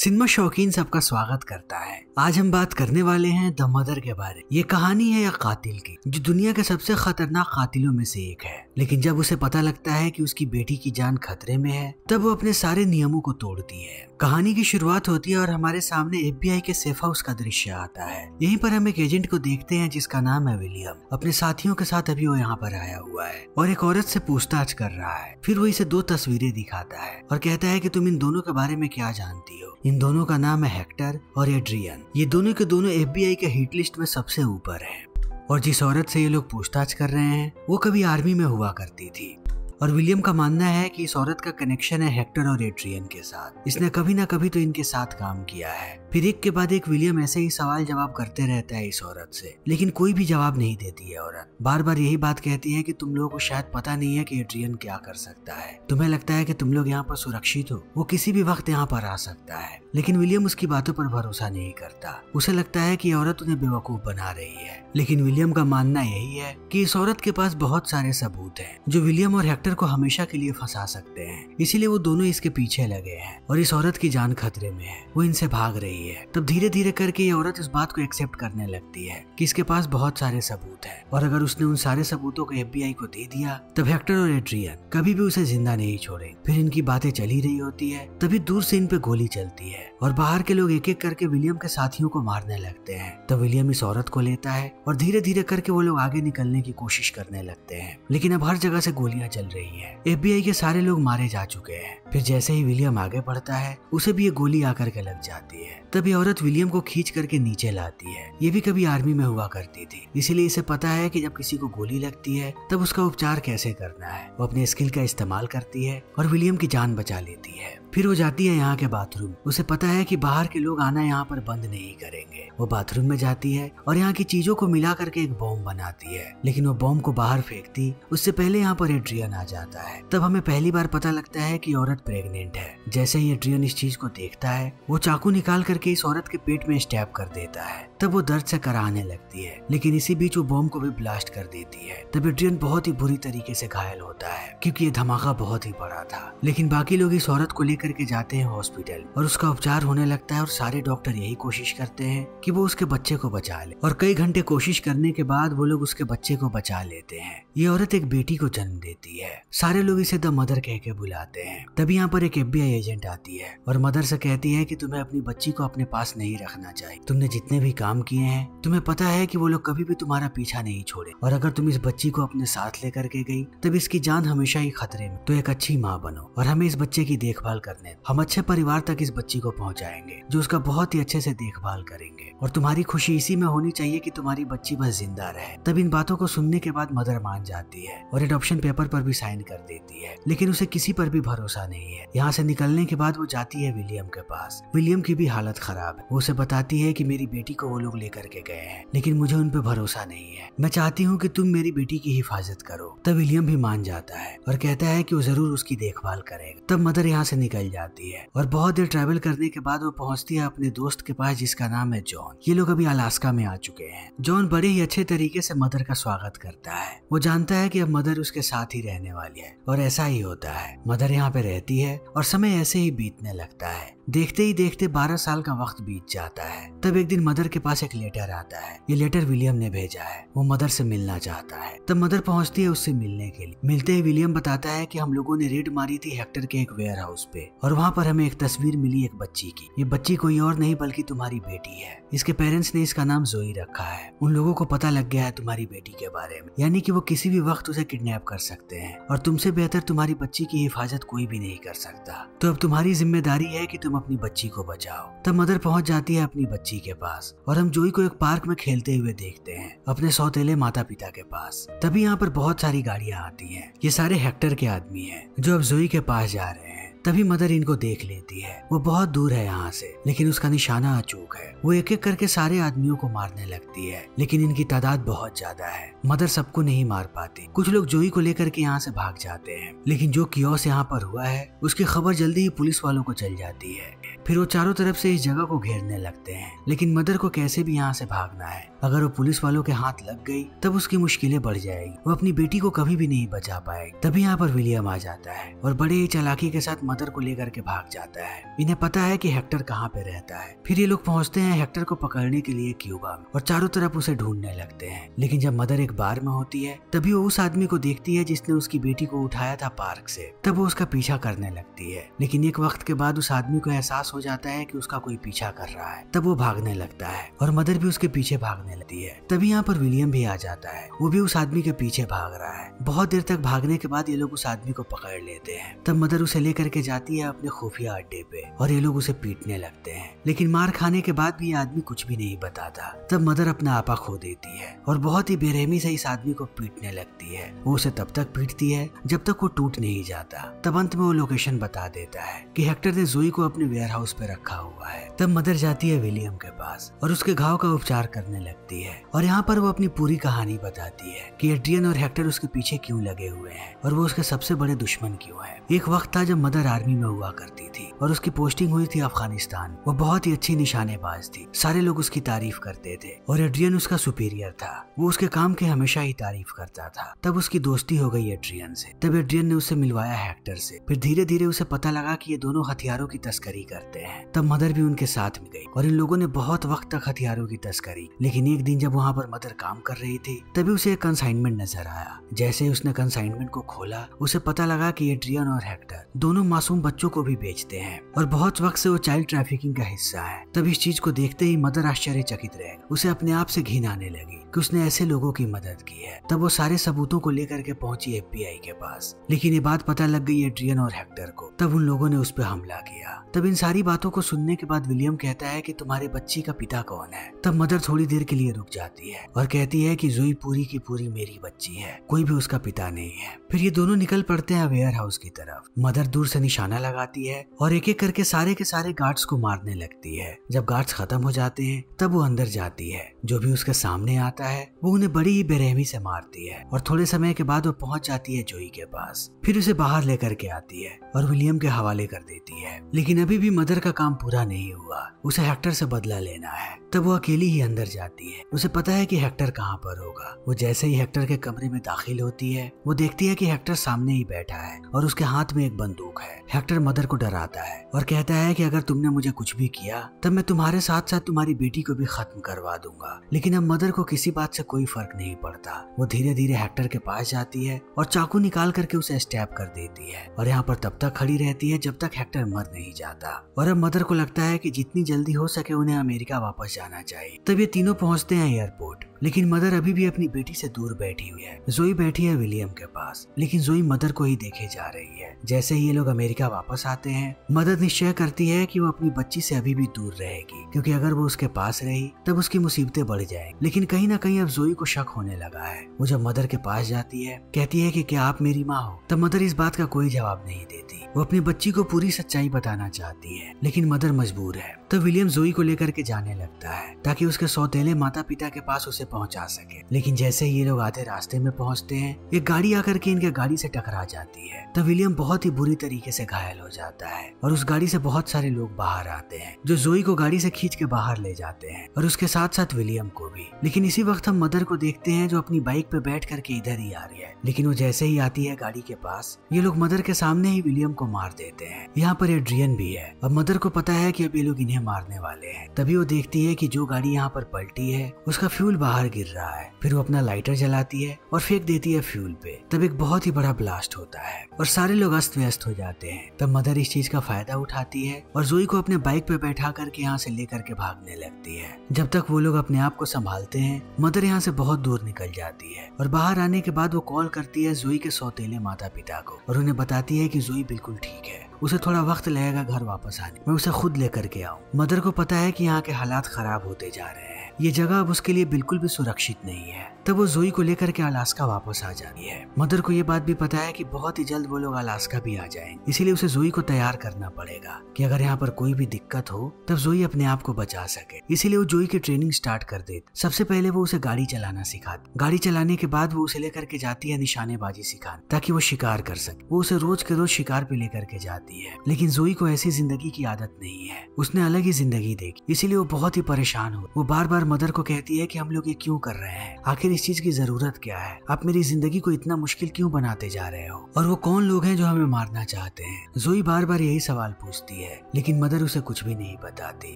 Cinema शौकीन सबका स्वागत करता है। आज हम बात करने वाले हैं द मदर के बारे। ये कहानी है एक कातिल की जो दुनिया के सबसे खतरनाक कातिलों में से एक है। लेकिन जब उसे पता लगता है कि उसकी बेटी की जान खतरे में है, तब वो अपने सारे नियमों को तोड़ती है। कहानी की शुरुआत होती है और हमारे सामने FBI के सेफ हाउस का दृश्य आता है। यहीं पर हम एक एजेंट को देखते हैं जिसका नाम है विलियम। अपने साथियों के साथ अभी वो यहाँ पर आया हुआ है और एक औरत से पूछताछ कर रहा है। फिर वो इसे 2 तस्वीरें दिखाता है और कहता है कि तुम इन दोनों के बारे में क्या जानती हो। इन दोनों का नाम है हेक्टर और एड्रियन। ये दोनों के दोनों FBI के हिट लिस्ट में सबसे ऊपर हैं। और जिस औरत से ये लोग पूछताछ कर रहे हैं वो कभी आर्मी में हुआ करती थी। और विलियम का मानना है कि इस औरत का कनेक्शन है हेक्टर और एड्रियन के साथ। इसने कभी ना कभी तो इनके साथ काम किया है। फिर एक के बाद एक विलियम ऐसे ही सवाल जवाब करते रहता है इस औरत से, लेकिन कोई भी जवाब नहीं देती है। औरत बार बार यही बात कहती है कि तुम लोगों को शायद पता नहीं है कि एड्रियन क्या कर सकता है। तुम्हें लगता है कि तुम लोग यहाँ पर सुरक्षित हो, वो किसी भी वक्त यहाँ पर आ सकता है। लेकिन विलियम उसकी बातों पर भरोसा नहीं करता। उसे लगता है कि औरत उन्हें बेवकूफ बना रही है। लेकिन विलियम का मानना यही है कि इस औरत के पास बहुत सारे सबूत हैं जो विलियम और हेक्टर को हमेशा के लिए फंसा सकते हैं। इसीलिए वो दोनों इसके पीछे लगे हैं और इस औरत की जान खतरे में है। वो इनसे भाग रही है। तब धीरे धीरे करके ये औरत इस बात को एक्सेप्ट करने लगती है कि इसके पास बहुत सारे सबूत हैं और अगर उसने उन सारे सबूतों को FBI को दे दिया तब हेक्टर और एड्रियन कभी भी उसे जिंदा नहीं छोड़े। फिर इनकी बातें चली रही होती है, तभी दूर से इन पे गोली चलती है और बाहर के लोग एक एक करके विलियम के साथियों को मारने लगते हैं। तब विलियम इस औरत को लेता है और धीरे धीरे करके वो लोग आगे निकलने की कोशिश करने लगते हैं। लेकिन अब हर जगह से गोलियां चल रही है। FBI के सारे लोग मारे जा चुके हैं। फिर जैसे ही विलियम आगे बढ़ता है उसे भी ये गोली आकर के लग जाती है। तब ये औरत विलियम को खींच करके नीचे लाती है। ये भी कभी आर्मी में हुआ करती थी, इसीलिए इसे पता है कि जब किसी को गोली लगती है तब उसका उपचार कैसे करना है। वो अपने स्किल का इस्तेमाल करती है और विलियम की जान बचा लेती है। फिर वो जाती है यहाँ के बाथरूम। उसे पता है कि बाहर के लोग आना यहाँ पर बंद नहीं करेंगे। वो बाथरूम में जाती है और यहाँ की चीजों को मिला करके एक बॉम्ब बनाती है। लेकिन वो बॉम्ब को बाहर फेंकती उससे पहले यहाँ पर एड्रियन आ जाता है। तब हमें पहली बार पता लगता है कि औरत प्रेग्नेंट है। जैसे ही एड्रियन इस चीज को देखता है वो चाकू निकाल करके इस औरत के पेट में स्टैब कर देता है। तब वो दर्द से कराहने लगती है, लेकिन इसी बीच वो बॉम्ब को भी ब्लास्ट कर देती है। तब एड्रियन बहुत ही बुरी तरीके से घायल होता है क्योंकि ये धमाका बहुत ही बड़ा था। लेकिन बाकी लोग इस औरत को लेकर के जाते हैं हॉस्पिटल और उसका उपचार होने लगता है और सारे डॉक्टर यही कोशिश करते हैं कि वो उसके बच्चे को बचा ले। और कई घंटे कोशिश करने के बाद वो लोग उसके बच्चे को बचा लेते हैं। ये औरत एक बेटी को जन्म देती है। सारे लोग इसे द मदर कह के बुलाते हैं। तभी यहाँ पर एक FBI एजेंट आती है और मदर से कहती है कि तुम्हें अपनी बच्ची को अपने पास नहीं रखना चाहिए। तुमने जितने भी काम किए हैं तुम्हें पता है कि वो लोग कभी भी तुम्हारा पीछा नहीं छोड़े और अगर तुम इस बच्ची को अपने साथ लेकर के गई तब इसकी जान हमेशा ही खतरे में। तो एक अच्छी माँ बनो और हमें इस बच्चे की देखभाल करने। हम अच्छे परिवार तक इस बच्ची को पहुंचाएंगे जो उसका बहुत ही अच्छे से देखभाल करेंगे और तुम्हारी खुशी इसी में होनी चाहिए कि तुम्हारी बच्ची बस जिंदा रहे। तब इन बातों को सुनने के बाद मदर मान जाती है और एडॉप्शन पेपर पर भी साइन कर देती है। लेकिन उसे किसी पर भी भरोसा नहीं है। यहाँ से निकलने के बाद वो जाती है विलियम के पास। विलियम की भी हालत खराब है। वो उसे बताती है कि मेरी बेटी को वो लोग लेकर के गए हैं, लेकिन मुझे उन पे भरोसा नहीं है। मैं चाहती हूँ कि तुम मेरी बेटी की हिफाजत करो। तब विलियम भी मान जाता है और कहता है कि वो जरूर उसकी देखभाल करेगा। तब मदर यहाँ से निकल जाती है और बहुत देर ट्रैवल करने के बाद वो पहुंचती है अपने दोस्त के पास जिसका नाम है जॉन। ये लोग अभी अलास्का में आ चुके हैं। जॉन बड़े ही अच्छे तरीके से मदर का स्वागत करता है। वो जानता है कि अब मदर उसके साथ ही रहने वाली है और ऐसा ही होता है। मदर यहाँ पे रहती है और समय ऐसे ही बीतने लगता है। देखते ही देखते 12 साल का वक्त बीत जाता है। तब एक दिन मदर के पास एक लेटर आता है। ये लेटर विलियम ने भेजा है। वो मदर से मिलना चाहता है। तब मदर पहुंचती है उससे मिलने के लिए। मिलते ही विलियम बताता है कि हम लोगों ने रेड मारी थी हेक्टर के एक वेयर हाउस पे और वहाँ पर हमें एक तस्वीर मिली एक बच्ची की। ये बच्ची कोई और नहीं बल्कि तुम्हारी बेटी है। इसके पेरेंट्स ने इसका नाम जोई रखा है। उन लोगों को पता लग गया है तुम्हारी बेटी के बारे में, यानी कि वो किसी भी वक्त उसे किडनैप कर सकते हैं और तुमसे बेहतर तुम्हारी बच्ची की हिफाजत कोई भी नहीं कर सकता। तो अब तुम्हारी जिम्मेदारी है कि तुम अपनी बच्ची को बचाओ। तब मदर पहुंच जाती है अपनी बच्ची के पास और हम जोई को एक पार्क में खेलते हुए देखते हैं अपने सौतेले माता पिता के पास। तभी यहाँ पर बहुत सारी गाड़ियां आती हैं। ये सारे हेक्टर के आदमी हैं जो अब जोई के पास जा रहे हैं। तभी मदर इनको देख लेती है। वो बहुत दूर है यहाँ से, लेकिन उसका निशाना अचूक है। वो एक एक करके सारे आदमियों को मारने लगती है, लेकिन इनकी तादाद बहुत ज्यादा है। मदर सबको नहीं मार पाती। कुछ लोग जोई को लेकर के यहाँ से भाग जाते हैं, लेकिन जो कियोस यहाँ पर हुआ है उसकी खबर जल्दी ही पुलिस वालों को चल जाती है। फिर वो चारों तरफ से इस जगह को घेरने लगते हैं, लेकिन मदर को कैसे भी यहाँ से भागना है। अगर वो पुलिस वालों के हाथ लग गई तब उसकी मुश्किलें बढ़ जाएगी। वो अपनी बेटी को कभी भी नहीं बचा पाएगी। तभी यहाँ पर विलियम आ जाता है और बड़े ही चालाकी के साथ मदर को लेकर के भाग जाता है। इन्हें पता है कि हेक्टर कहाँ पे रहता है। फिर ये लोग पहुंचते हैं हेक्टर को पकड़ने के लिए क्यूबा में और चारों तरफ उसे ढूंढने लगते हैं। लेकिन जब मदर एक बार में होती है तभी वो उस आदमी को देखती है जिसने उसकी बेटी को उठाया था पार्क से। तब वो उसका पीछा करने लगती है, लेकिन एक वक्त के बाद उस आदमी को एहसास हो जाता है कि उसका कोई पीछा कर रहा है। तब वो भागने लगता है और मदर भी उसके पीछे भागने लगती है। तभी यहाँ पर विलियम भी आ जाता है, वो भी उस आदमी के पीछे भाग रहा है। बहुत देर तक भागने के बाद ये लोग उस आदमी को पकड़ लेते हैं। तब मदर उसे लेकर के जाती है अपने खुफिया अड्डे पे और ये लोग उसे पीटने लगते हैं। लेकिन मार खाने के बाद भी ये आदमी कुछ भी नहीं बताता। तब मदर अपना आपा खो देती है और बहुत ही बेरहमी से इस आदमी को पीटने लगती है। वो उसे तब तक पीटती है जब तक वो टूट नहीं जाता। तब अंत में वो लोकेशन बता देता है कि हेक्टर ने जोई को अपने वेयर हाउस पे रखा हुआ है। तब मदर जाती है विलियम के पास और उसके घाव का उपचार करने लगती है और यहाँ पर वो अपनी पूरी कहानी बताती है कि एड्रियन और हेक्टर उसके पीछे क्यों लगे हुए हैं और वो उसके सबसे बड़े दुश्मन क्यों है। एक वक्त था जब मदर आर्मी में हुआ करती थी और उसकी पोस्टिंग हुई थी अफगानिस्तान। वो बहुत ही अच्छी निशानेबाज थी, सारे लोग उसकी तारीफ करते थे और एड्रियन उसका सुपीरियर था। वो उसके काम की हमेशा ही तारीफ करता था। तब उसकी दोस्ती हो गई एड्रियन से। तब एड्रियन ने उसे मिलवाया हेक्टर से। फिर धीरे धीरे उसे पता लगा कि ये दोनों हथियारों की तस्करी करते हैं। तब मदर भी उनके साथ में गई और इन लोगों ने बहुत वक्त तक हथियारों की तस्करी। लेकिन एक दिन जब वहाँ पर मदर काम कर रही थी तभी उसे एक कंसाइनमेंट नजर आया। जैसे ही उसने कंसाइनमेंट को खोला उसे पता लगा कि एड्रियन और हेक्टर दोनों मासूम बच्चों को भी बेचते हैं और बहुत वक्त से वो चाइल्ड ट्रैफिकिंग का हिस्सा है। तब इस चीज को देखते ही मदर आश्चर्यचकित रह गई। उसे अपने आप से घिन आने लगी कि उसने ऐसे लोगों की मदद की है। तब वो सारे सबूतों को लेकर के पहुंची FBI के पास। लेकिन ये बात पता लग गई एड्रियन और हेक्टर को। तब उन लोगों ने उस पर हमला किया। तब इन सारी बातों को सुनने के बाद विलियम कहता है कि तुम्हारे बच्ची का पिता कौन है। तब मदर थोड़ी देर के लिए रुक जाती है और कहती है कि जोई पूरी की पूरी मेरी बच्ची है, कोई भी उसका पिता नहीं है। फिर ये दोनों निकल पड़ते हैं वेयर हाउस की तरफ। मदर दूर से निशाना लगाती है और एक एक करके सारे के सारे गार्ड्स को मारने लगती है। जब गार्ड्स खत्म हो जाते हैं तब वो अंदर जाती है। जो भी उसके सामने आता है वो उन्हें बड़ी ही बेरहमी से मारती है और थोड़े समय के बाद वो पहुंच जाती है जोई के पास। फिर उसे बाहर लेकर के आती है और विलियम के हवाले कर देती है। लेकिन अभी भी मदर का काम पूरा नहीं हुआ, उसे हेक्टर से बदला लेना है। तब वो अकेली ही अंदर जाती है। उसे पता है कि हेक्टर कहाँ पर होगा। वो जैसे ही हेक्टर के कमरे में दाखिल होती है वो देखती है कि हेक्टर सामने ही बैठा है और उसके हाथ में एक बंदूक है। हेक्टर मदर को डराता है और कहता है कि अगर तुमने मुझे कुछ भी किया तब मैं तुम्हारे साथ साथ तुम्हारी बेटी को भी खत्म करवा दूंगा। लेकिन अब मदर को किसी बात से कोई फर्क नहीं पड़ता। वो धीरे धीरे हेक्टर के पास जाती है और चाकू निकाल करके उसे स्टैब कर देती है और यहाँ पर तब तक खड़ी रहती है जब तक हेक्टर मर नहीं जाता। और अब मदर को लगता है कि जितनी जल्दी हो सके उन्हें अमेरिका वापस जाना चाहिए। तब ये तीनों पहुंचते हैं एयरपोर्ट। लेकिन मदर अभी भी अपनी बेटी से दूर बैठी हुई है। जोई बैठी है विलियम के पास, लेकिन जोई मदर को ही देखे जा रही है। जैसे ही ये लोग अमेरिका वापस आते हैं मदर निश्चय करती है कि वो अपनी बच्ची से अभी भी दूर रहेगी, क्योंकि अगर वो उसके पास रही तब उसकी मुसीबतें बढ़ जाएंगी। लेकिन कहीं ना कहीं अब जोई को शक होने लगा है। वो जब मदर के पास जाती है कहती है कि क्या आप मेरी माँ हो। तब मदर इस बात का कोई जवाब नहीं देती। वो अपनी बच्ची को पूरी सच्चाई बताना चाहती है लेकिन मदर मजबूर है। तो विलियम जोई को लेकर के जाने लगता है ताकि उसके सौतेले माता पिता के पास उसे पहुंचा सके। लेकिन जैसे ही ये लोग आधे रास्ते में पहुंचते हैं एक गाड़ी आकर के इनके गाड़ी से टकरा जाती है। तो विलियम बहुत ही बुरी तरीके से घायल हो जाता है और उस गाड़ी से बहुत सारे लोग बाहर आते हैं जो जोई को गाड़ी से खींच के बाहर ले जाते हैं और उसके साथ साथ विलियम को भी। लेकिन इसी वक्त हम मदर को देखते हैं जो अपनी बाइक पे बैठ करके इधर ही आ रही है। लेकिन वो जैसे ही आती है गाड़ी के पास ये लोग मदर के सामने ही विलियम को मार देते हैं। यहाँ पर एड्रियन भी है। अब मदर को पता है कि अब ये लोग इन्हें मारने वाले हैं। तभी वो देखती है कि जो गाड़ी यहाँ पर पलटी है उसका फ्यूल बाहर गिर रहा है। फिर वो अपना लाइटर जलाती है और फेंक देती है फ्यूल पे। तब एक बहुत ही बड़ा ब्लास्ट होता है और सारे लोग अस्त व्यस्त हो जाते हैं। तब मदर इस चीज का फायदा उठाती है और जोई को अपने बाइक पे बैठा करके यहाँ से लेकर के भागने लगती है। जब तक वो लोग अपने आप को संभालते हैं मदर यहाँ से बहुत दूर निकल जाती है और बाहर आने के बाद वो कॉल करती है जोई के सौतेले माता पिता को और उन्हें बताती है कि जोई बिल्कुल ठीक है, उसे थोड़ा वक्त लगेगा घर वापस आने, मैं उसे खुद लेकर के आऊँ। मदर को पता है कि यहाँ के हालात खराब होते जा रहे हैं, ये जगह अब उसके लिए बिल्कुल भी सुरक्षित नहीं है। तब वो जोई को लेकर के अलास्का वापस आ जाती है। मदर को ये बात भी पता है कि बहुत ही जल्द वो लोग अलास्का भी आ जाएंगे, इसीलिए उसे जोई को तैयार करना पड़ेगा कि अगर यहाँ पर कोई भी दिक्कत हो तब जोई अपने आप को बचा सके। इसीलिए वो जोई की ट्रेनिंग स्टार्ट कर देती। सबसे पहले वो उसे गाड़ी चलाना सिखाती। गाड़ी चलाने के बाद वो उसे लेकर के जाती है निशानेबाजी सिखाने ताकि वो शिकार कर सके। वो उसे रोज के रोज शिकार पे लेकर के जाती है। लेकिन जोई को ऐसी जिंदगी की आदत नहीं है, उसने अलग ही जिंदगी देखी, इसीलिए वो बहुत ही परेशान हो। वो बार बार मदर को कहती है कि हम लोग ये क्यों कर रहे हैं, आखिर इस चीज की जरूरत क्या है, आप मेरी जिंदगी को इतना मुश्किल क्यों बनाते जा रहे हो, और वो कौन लोग हैं जो हमें मारना चाहते हैं। जोई बार बार यही सवाल पूछती है, लेकिन मदर उसे कुछ भी नहीं बताती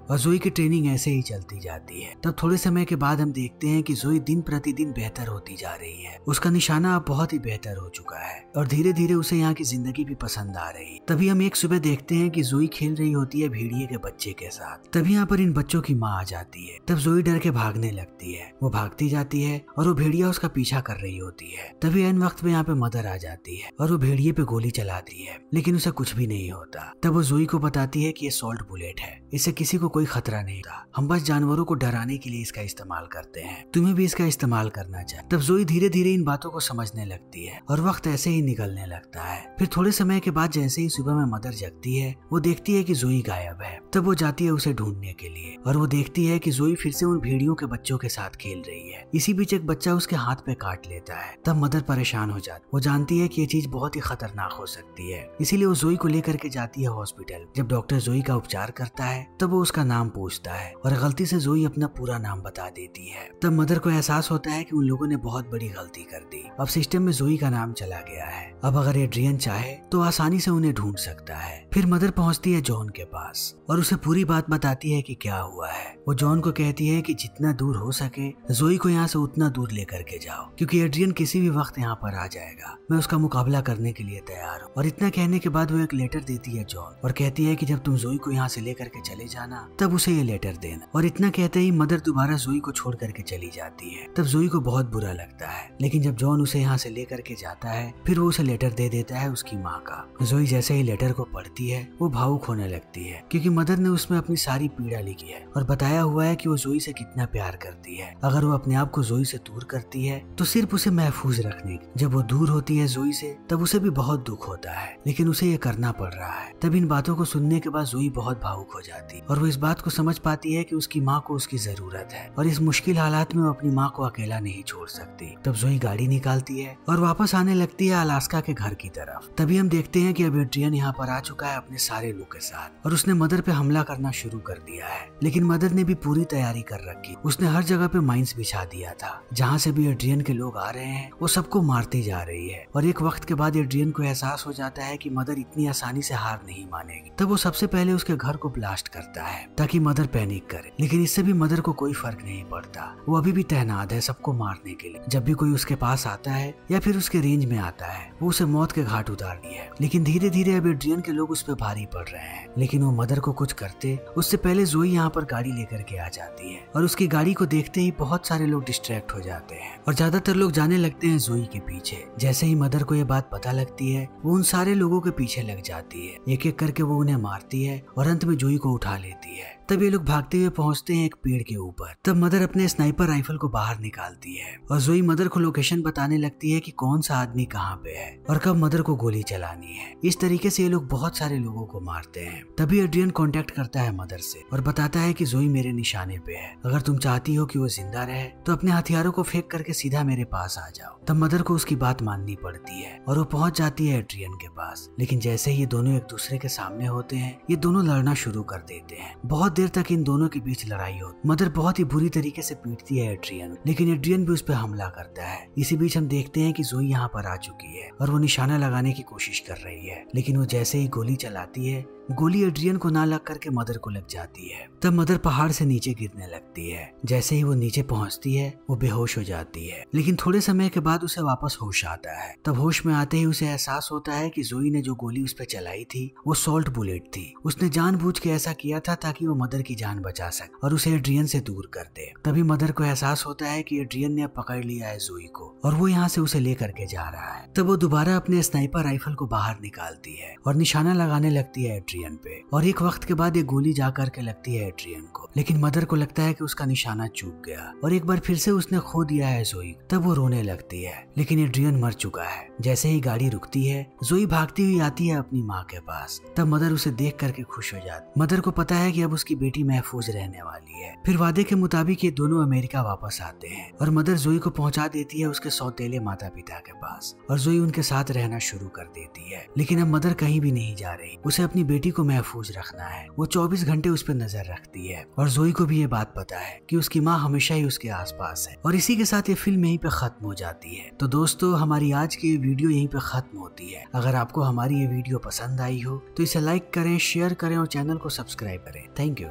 और जोई की ट्रेनिंग ऐसे ही चलती जाती है। तब थोड़े समय के बाद हम देखते हैं कि जोई दिन प्रतिदिन बेहतर होती जा रही है। उसका निशाना अब बहुत ही बेहतर हो चुका है और धीरे धीरे उसे यहाँ की जिंदगी भी पसंद आ रही। तभी हम एक सुबह देखते हैं कि जोई खेल रही होती है भेड़िए के बच्चे के साथ। तभी यहाँ पर इन बच्चों की माँ आ जाती है। तब जोई डर के भागने लगती है। वो भागती जाती है और वो भेड़िया उसका पीछा कर रही होती है। तभी एन वक्त में यहाँ पे मदर आ जाती है और वो भेड़िए पे गोली चलाती है, लेकिन उसे कुछ भी नहीं होता। तब वो जोई को बताती है कि ये सॉल्ट बुलेट है, इससे किसी को कोई खतरा नहीं था, हम बस जानवरों को डराने के लिए इसका इस्तेमाल करते हैं, तुम्हें भी इसका इस्तेमाल करना चाहिए। तब जोई धीरे धीरे इन बातों को समझने लगती है और वक्त ऐसे ही निकलने लगता है। फिर थोड़े समय के बाद जैसे ही सुबह में मदर जगती है, वो देखती है कि जोई गायब है। तब वो जाती है उसे ढूंढने के लिए और वो देखती है कि जोई फिर से उन भेड़ियों के बच्चों के साथ खेल रही है। इसी बीच एक बच्चा उसके हाथ पे काट लेता है। तब मदर परेशान हो जाती, वो जानती है कि ये चीज बहुत ही खतरनाक हो सकती है, इसीलिए वो जोई को लेकर के जाती है हॉस्पिटल। जब डॉक्टर जोई का उपचार करता है तब वो उसका नाम पूछता है और गलती से जोई अपना पूरा नाम बता देती है। तब मदर को एहसास होता है कि उन लोगों ने बहुत बड़ी गलती कर दी, अब सिस्टम में जोई का नाम चला गया है। अब अगर एड्रियन चाहे तो आसानी से उन्हें ढूंढ सकता है। फिर मदर पहुंचती है जॉन के पास और उसे पूरी बात बताती है कि क्या हुआ है। वो जॉन को कहती है कि जितना दूर हो सके जोई को यहाँ से उतना दूर लेकर के जाओ, क्योंकि एड्रियन किसी भी वक्त यहाँ पर आ जाएगा, मैं उसका मुकाबला करने के लिए तैयार हूँ। और इतना कहने के बाद वो एक लेटर देती है जॉन और कहती है कि जब तुम जोई को यहाँ से लेकर के चले जाना तब उसे ये लेटर देना। और इतना कहते ही मदर दोबारा जोई को छोड़ करके चली जाती है। तब जोई को बहुत बुरा लगता है, लेकिन जब जॉन उसे यहाँ से लेकर के जाता है फिर वो उसे लेटर दे देता है उसकी माँ का। जोई जैसे ही लेटर को पढ़ती है वो भावुक होने लगती है, क्योंकि मदर ने उसमें अपनी सारी पीड़ा लिखी है और बताया हुआ है कि वो जोई से कितना प्यार करती है। अगर वो अपने आप को जोई से दूर करती है तो सिर्फ उसे महफूज रखने की, जब वो दूर होती है जोई से तब उसे भी बहुत दुख होता है, लेकिन उसे ये करना पड़ रहा है। तब इन बातों को सुनने के बाद जोई बहुत भावुक हो जाती है और वो इस बात को समझ पाती है कि उसकी माँ को उसकी जरूरत है और इस मुश्किल हालात में वो अपनी माँ को अकेला नहीं छोड़ सकती। तब जोई गाड़ी निकालती है और वापस आने लगती है अलास्का के घर की तरफ। तभी हम देखते हैं कि अब एड्रियन यहाँ पर आ चुका है अपने सारे लोग के साथ और उसने मदर पे हमला करना शुरू कर दिया है, लेकिन मदर ने भी पूरी तैयारी कर रखी। उसने हर जगह पे माइंस बिछा दिया था, जहाँ से भी एड्रियन के लोग आ रहे हैं वो सबको मारती जा रही है। और एक वक्त के बाद एड्रियन को एहसास हो जाता है कि मदर इतनी आसानी से हार नहीं मानेगी। तब वो सबसे पहले उसके घर को ब्लास्ट करता है ताकि मदर पैनिक करे, लेकिन इससे भी मदर को कोई फर्क नहीं पड़ता। वो अभी भी तैनात है सबको मारने के लिए। जब भी कोई उसके पास आता है या फिर उसके रेंज में आता है वो उसे मौत के घाट उतारती है। लेकिन धीरे धीरे अब एड्रियन के लोग उस पर भारी पड़ रहे हैं, लेकिन वो मदर को कुछ करते उससे पहले जोई यहाँ पर गाड़ी लेकर के आ जाती है और उसकी गाड़ी को देखते ही बहुत सारे लोग डिस्ट्रैक्ट हो जाते हैं और ज्यादातर लोग जाने लगते हैं जोई के पीछे। जैसे ही मदर को ये बात पता लगती है वो उन सारे लोगों के पीछे लग जाती है, एक एक करके वो उन्हें मारती है और अंत में जोई को उठा लेती है। तब ये लोग भागते हुए पहुंचते हैं एक पेड़ के ऊपर। तब मदर अपने स्नाइपर राइफल को बाहर निकालती है और जोई मदर को लोकेशन बताने लगती है कि कौन सा आदमी कहाँ पे है और कब मदर को गोली चलानी है। इस तरीके से ये लोग बहुत सारे लोगों को मारते हैं। तभी एड्रियन कांटेक्ट करता है मदर से और बताता है कि जोई मेरे निशाने पे है, अगर तुम चाहती हो कि वो जिंदा रहे तो अपने हथियारों को फेंक करके सीधा मेरे पास आ जाओ। तब मदर को उसकी बात माननी पड़ती है और वो पहुंच जाती है एड्रियन के पास। लेकिन जैसे ही ये दोनों एक दूसरे के सामने होते हैं ये दोनों लड़ना शुरू कर देते हैं। बहुत देर तक इन दोनों के बीच लड़ाई होती। मदर बहुत ही बुरी तरीके से पीटती है एड्रियन, लेकिन एड्रियन भी उस पर हमला करता है। इसी बीच हम देखते हैं कि जोई यहाँ पर आ चुकी है और वो निशाना लगाने की कोशिश कर रही है, लेकिन वो जैसे ही गोली चलाती है गोली एड्रियन को ना लग करके मदर को लग जाती है। तब मदर पहाड़ से नीचे गिरने लगती है। जैसे ही वो नीचे पहुंचती है वो बेहोश हो जाती है, लेकिन थोड़े समय के बाद उसे वापस होश आता है। तब होश में आते ही उसे एहसास होता है कि जोई ने जो गोली उस पर चलाई थी वो सॉल्ट बुलेट थी। उसने जानबूझ के ऐसा किया था ताकि वो मदर की जान बचा सके और उसे एड्रियन से दूर कर दे। तभी मदर को एहसास होता है कि एड्रियन ने अब पकड़ लिया है जोई को और वो यहाँ से उसे लेकर के जा रहा है। तब वो दोबारा अपने स्नाइपर राइफल को बाहर निकालती है और निशाना लगाने लगती है एड्रियन पे और एक वक्त के बाद एक गोली जा करके लगती है एड्रियन को, लेकिन मदर को लगता है कि उसका निशाना चूक गया और एक बार फिर से उसने खो दिया है जोई। तब वो रोने लगती है, लेकिन एड्रियन मर चुका है। जैसे ही गाड़ी रुकती है जोई भागती हुई आती है अपनी माँ के पास। तब मदर उसे देख करके खुश हो जाती। मदर को पता है कि अब उसकी बेटी महफूज रहने वाली है। फिर वादे के मुताबिक ये दोनों अमेरिका वापस आते हैं और मदर जोई को पहुंचा देती है उसके सौतेले माता पिता के पास और जोई उनके साथ रहना शुरू कर देती है। लेकिन अब मदर कहीं भी नहीं जा रही, उसे अपनी बेटी बेटी को महफूज रखना है। वो 24 घंटे उस पर नजर रखती है और जोई को भी ये बात पता है कि उसकी माँ हमेशा ही उसके आसपास है। और इसी के साथ ये फिल्म यहीं पे खत्म हो जाती है। तो दोस्तों, हमारी आज की वीडियो यहीं पे खत्म होती है। अगर आपको हमारी ये वीडियो पसंद आई हो तो इसे लाइक करें, शेयर करें और चैनल को सब्सक्राइब करें। Thank you.